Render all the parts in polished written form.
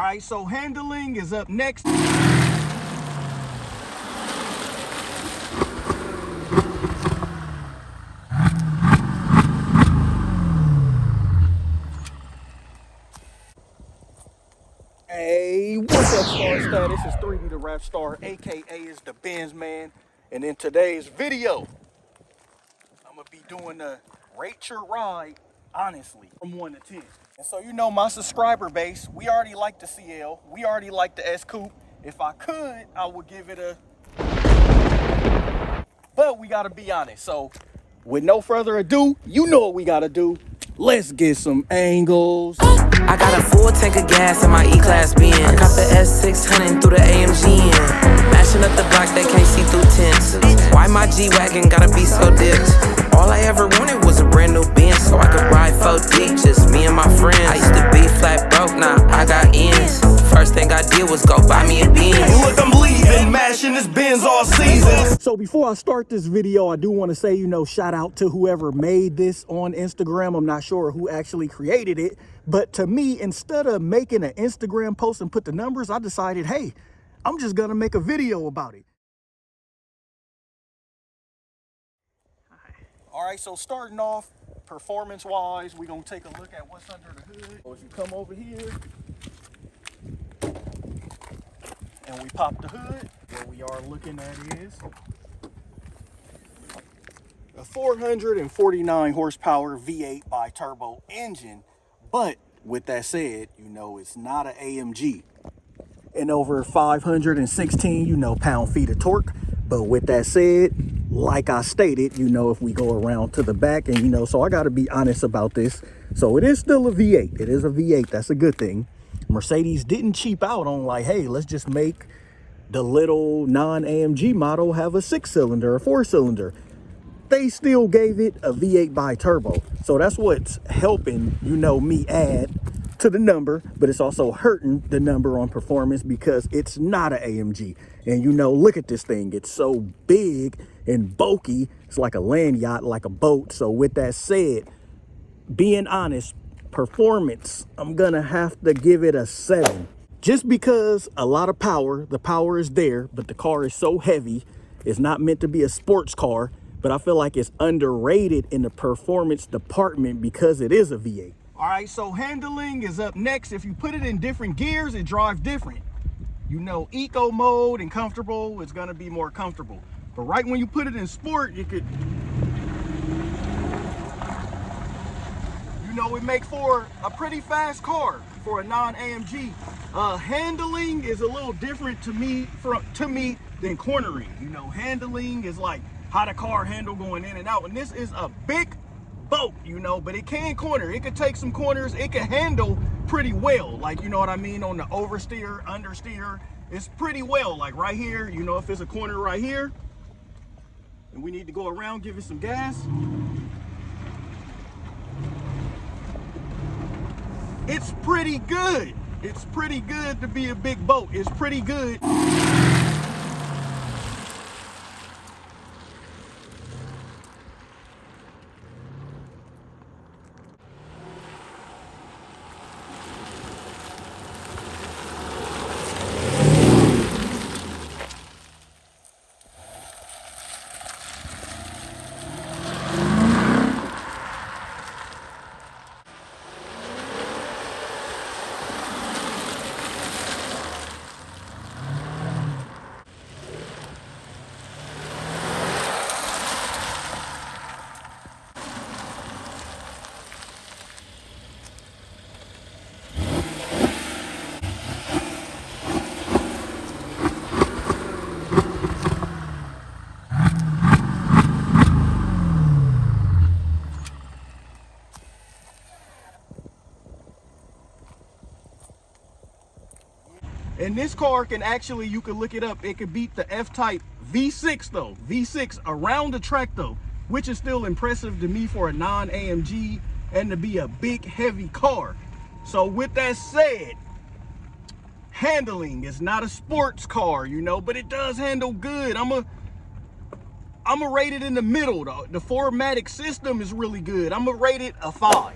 right, so handling is up next. Hey, what's up, Star Status? It's 3D the Rap Star, aka is the Benz Man. And in today's video, I'm gonna be doing a rate your ride, honestly, from 1 to 10. And so you know my subscriber base, we already like the CL, we already like the S Coupe. If I could, I would give it a, but we gotta be honest. So with no further ado, you know what we gotta do. Let's get some angles. I got a full tank of gas in my E-Class Benz. I got the S550 through the AMG in. Mashing up the block, they can't see through tents. Why my G-Wagon gotta be so dipped? All I ever wanted was a brand new Benz, so I could ride 4D, just me and my friends. I used to be flat broke, now I got ends. First thing I did was go buy me a Benz. Look, I'm leaving, mashing this Benz all season. So before I start this video, I do want to say, shout out to whoever made this on Instagram. I'm not sure who actually created it, but to me, instead of making an Instagram post and put the numbers, I decided, hey, I'm just gonna make a video about it. All right, so starting off performance-wise, we're gonna take a look at what's under the hood. So if you come over here and we pop the hood, what we are looking at is a 449 horsepower V8 Biturbo engine. But with that said, it's not an AMG. And over 516, pound-feet of torque. But with that said, like I stated, if we go around to the back and, so I got to be honest about this. So it is still a V8. It is a V8. That's a good thing. Mercedes didn't cheap out on like, hey, let's just make the little non-AMG model have a 6-cylinder or 4-cylinder. They still gave it a V8 Biturbo. So that's what's helping, me add to the number, but it's also hurting the number on performance because it's not an AMG. And look at this thing. It's so big and bulky. It's like a land yacht, like a boat. So with that said, being honest, performance, I'm gonna have to give it a 7. Just because a lot of power, the power is there, but the car is so heavy. It's not meant to be a sports car, but I feel like it's underrated in the performance department because it is a V8. All right, so handling is up next. If you put it in different gears, it drives different. Eco mode and comfortable, it's gonna be more comfortable. But right when you put it in sport, you could, it make for a pretty fast car for a non-AMG. Handling is a little different to me than cornering. Handling is like how the car handle going in and out. And this is a big boat, but it can corner. It could take some corners. It can handle pretty well. Like, what I mean, on the oversteer, understeer, it's pretty well. Like right here, if it's a corner right here and we need to go around, give it some gas. It's pretty good. It's pretty good to be a big boat. It's pretty good. And this car can actually, you can look it up, it could beat the F-Type V6 though. V6 around the track though, which is still impressive to me for a non-AMG and to be a big heavy car. So with that said, handling is not a sports car, but it does handle good. I'm gonna rate it in the middle though. The 4MATIC system is really good. I'm gonna rate it a 5.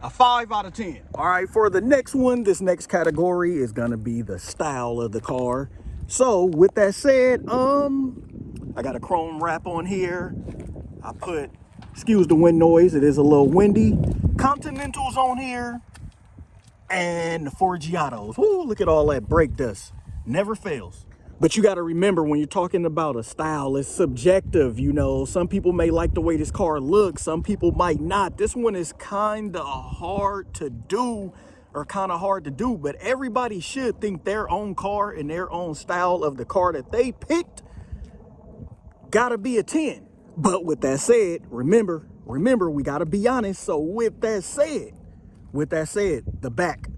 A 5 out of 10. All right, for the next one, this next category is gonna be the style of the car. So with that said, I got a chrome wrap on here. I put, excuse the wind noise, it is a little windy, Continentals on here, and the Forgiatos. Woo, look at all that brake dust. Never fails. But you got to remember, when you're talking about a style, it's subjective, you know. Some people may like the way this car looks, some people might not. This one is kind of hard to do, but everybody should think their own car and their own style of the car that they picked gotta be a 10. But with that said, remember, we gotta be honest. So with that said, the back,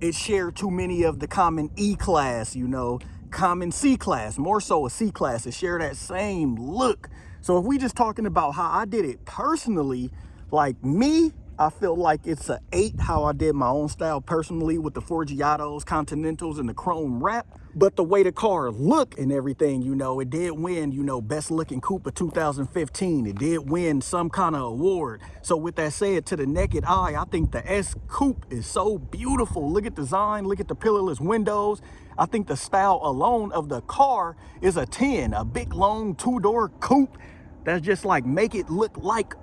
it shared too many of the common E-Class, you know, common C-Class, more so a C-Class. It share that same look. So if we just talking about how I did it personally, like me, I feel like it's a 8 how I did my own style personally with the Forgiatos, Continentals, and the chrome wrap. But the way the car look and everything, you know, it did win, you know, best looking coupe of 2015. It did win some kind of award. So with that said, to the naked eye, I think the S Coupe is so beautiful. Look at the design, look at the pillarless windows. I think the style alone of the car is a 10, a big long 2-door coupe that's just like make it look like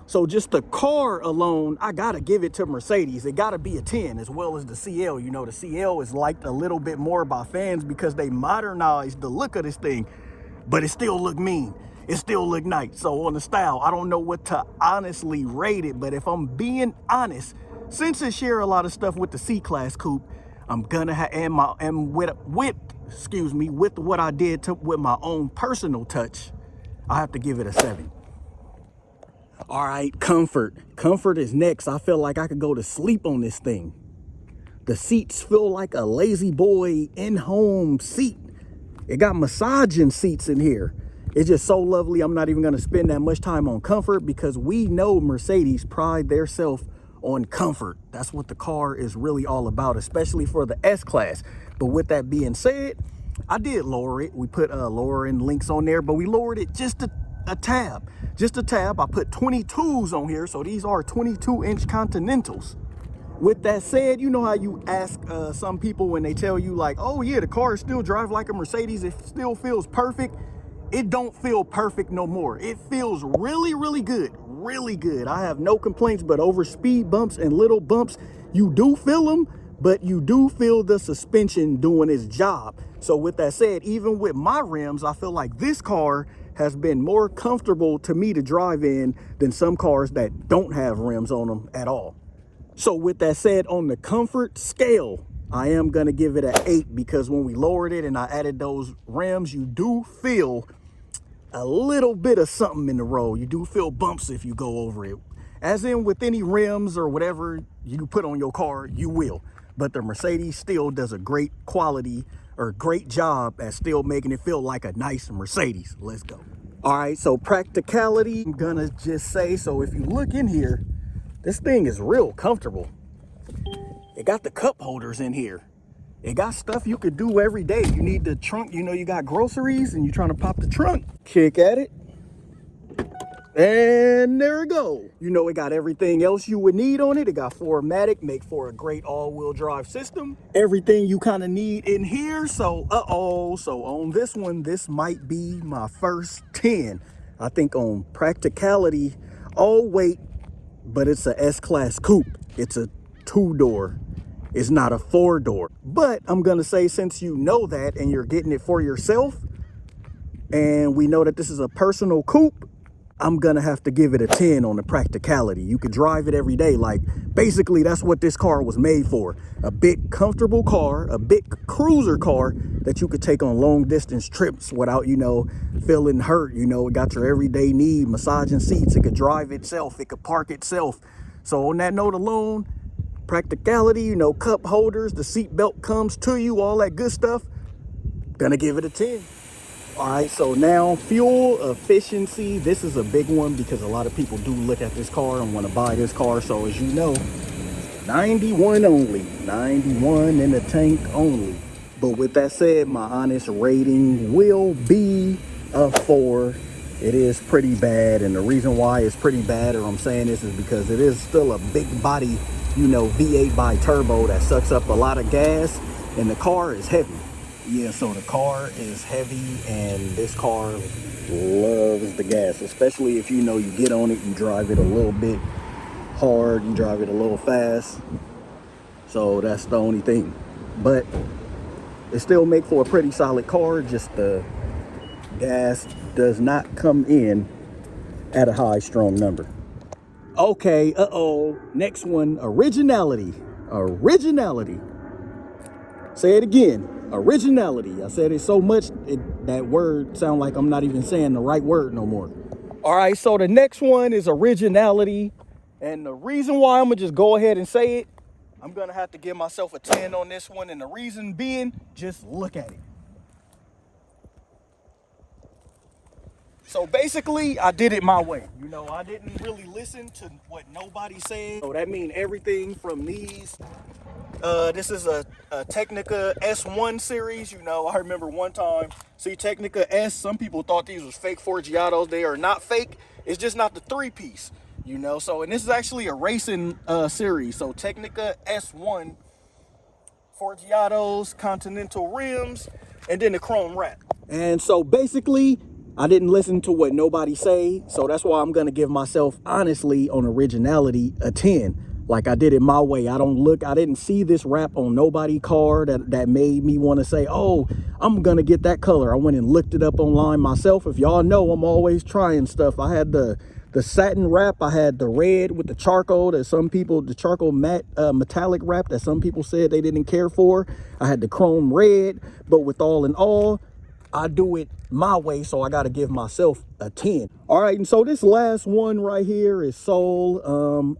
So just the car alone, I gotta give it to Mercedes. It gotta be a 10, as well as the CL. You know, the CL is liked a little bit more by fans because they modernized the look of this thing, but it still look mean. It still look nice. So on the style, I don't know what to honestly rate it, but if I'm being honest, since it share a lot of stuff with the C-Class coupe, I'm gonna have, with what I did with my own personal touch, I have to give it a 7. All right, comfort. Comfort is next. I feel like I could go to sleep on this thing. The seats feel like a lazy boy in-home seat. It got massaging seats in here. It's just so lovely. I'm not even gonna spend that much time on comfort because we know Mercedes pride theirself on comfort. That's what the car is really all about, especially for the S-Class. But with that being said, I did lower it. We put lowering links on there, but we lowered it just a tab. Just a tab. I put 22s on here, so these are 22-inch Continentals. With that said, you know how you ask some people when they tell you like, oh yeah, the car still drives like a Mercedes, it still feels perfect. It don't feel perfect no more. It feels really, really good. Really good. I have no complaints, but over speed bumps and little bumps, you do feel them, but you do feel the suspension doing its job. So with that said, even with my rims, I feel like this car has been more comfortable to me to drive in than some cars that don't have rims on them at all. So with that said, on the comfort scale, I am gonna give it an 8 because when we lowered it and I added those rims, you do feel a little bit of something in the road. You do feel bumps if you go over it. As in with any rims or whatever you put on your car, you will. But the Mercedes still does a great quality or great job at still making it feel like a nice Mercedes. Let's go. All right, so practicality, I'm gonna just say, so if you look in here, this thing is real comfortable. It got the cup holders in here. It got stuff you could do every day. You need the trunk, you know, you got groceries and you're trying to pop the trunk. Kick at it. And there it go. You know, it got everything else you would need on it. It got 4MATIC, make for a great all-wheel drive system. Everything you kind of need in here. So, so on this one, this might be my first 10. I think on practicality, oh wait, but it's a S-Class coupe. It's a 2-door. It's not a 4-door. But I'm gonna say, since you know that and you're getting it for yourself, and we know that this is a personal coupe, I'm gonna have to give it a 10 on the practicality. You could drive it every day. Like, basically that's what this car was made for. A big comfortable car, a big cruiser car that you could take on long distance trips without, you know, feeling hurt. You know, it got your everyday need, massaging seats. It could drive itself, it could park itself. So on that note alone, practicality, you know, cup holders, the seat belt comes to you, all that good stuff, gonna give it a 10. All right, so now fuel efficiency. This is a big one because a lot of people do look at this car and want to buy this car. So as you know, 91 only, 91 in the tank only. But with that said, my honest rating will be a 4 it is pretty bad. And the reason why it's pretty bad, or I'm saying this, is because it is still a big body, you know, V8 bi-turbo that sucks up a lot of gas, and the car is heavy. Yeah, so the car is heavy, and this car loves the gas, especially if, you know, you get on it, you drive it a little bit hard, you drive it a little fast. So that's the only thing. But it still make for a pretty solid car, just the gas does not come in at a high strong number. Okay, next one, originality. Originality. Say it again, originality. I said it so much, that word sound like I'm not even saying the right word no more. All right, so the next one is originality. And the reason why, I'm gonna just go ahead and say it, I'm gonna have to give myself a 10 on this one. And the reason being, just look at it. So basically, I did it my way. You know, I didn't really listen to what nobody said. So that means everything from these. This is a Technica S1 series. You know, I remember one time, see Technica S, some people thought these was fake Forgiatos. They are not fake. It's just not the 3-piece, you know. So, and this is actually a racing series. So Technica S1, Forgiatos, Continental rims, and then the chrome wrap. And so basically, I didn't listen to what nobody say. So that's why I'm going to give myself, honestly, on originality, a 10. Like, I did it my way. I didn't see this wrap on nobody car that made me want to say, oh, I'm going to get that color. I went and looked it up online myself. If y'all know, I'm always trying stuff. I had the satin wrap. I had the red with the charcoal that some people, the charcoal matte metallic wrap that some people said they didn't care for. I had the chrome red, but with all in all, I do it my way, so I got to give myself a 10. All right, and so this last one right here is soul.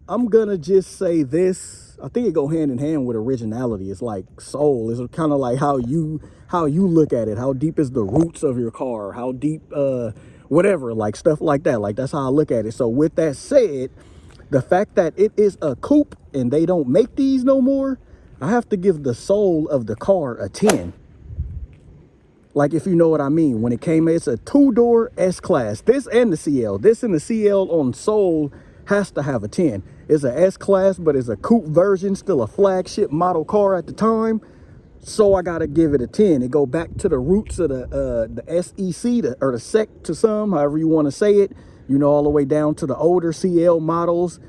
I'm gonna just say this. I think it go hand in hand with originality. It's like soul. It's kind of like how you look at it. How deep is the roots of your car? How deep, whatever, like stuff like that. Like, that's how I look at it. So with that said, the fact that it is a coupe and they don't make these no more, I have to give the soul of the car a 10. Like, if you know what I mean. When it came, it's a 2-door S-Class. This and the CL. This and the CL on Soul has to have a 10. It's a S-Class, but it's a coupe version. Still a flagship model car at the time. So I got to give it a 10. It go back to the roots of the SEC, or the SEC to some, however you want to say it. You know, all the way down to the older CL models.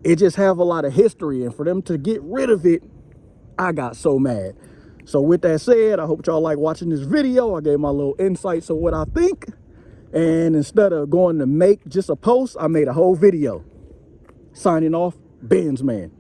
It just have a lot of history. And for them to get rid of it, I got so mad. So with that said, I hope y'all like watching this video. I gave my little insights of what I think. And instead of going to make just a post, I made a whole video. Signing off, Benz Man.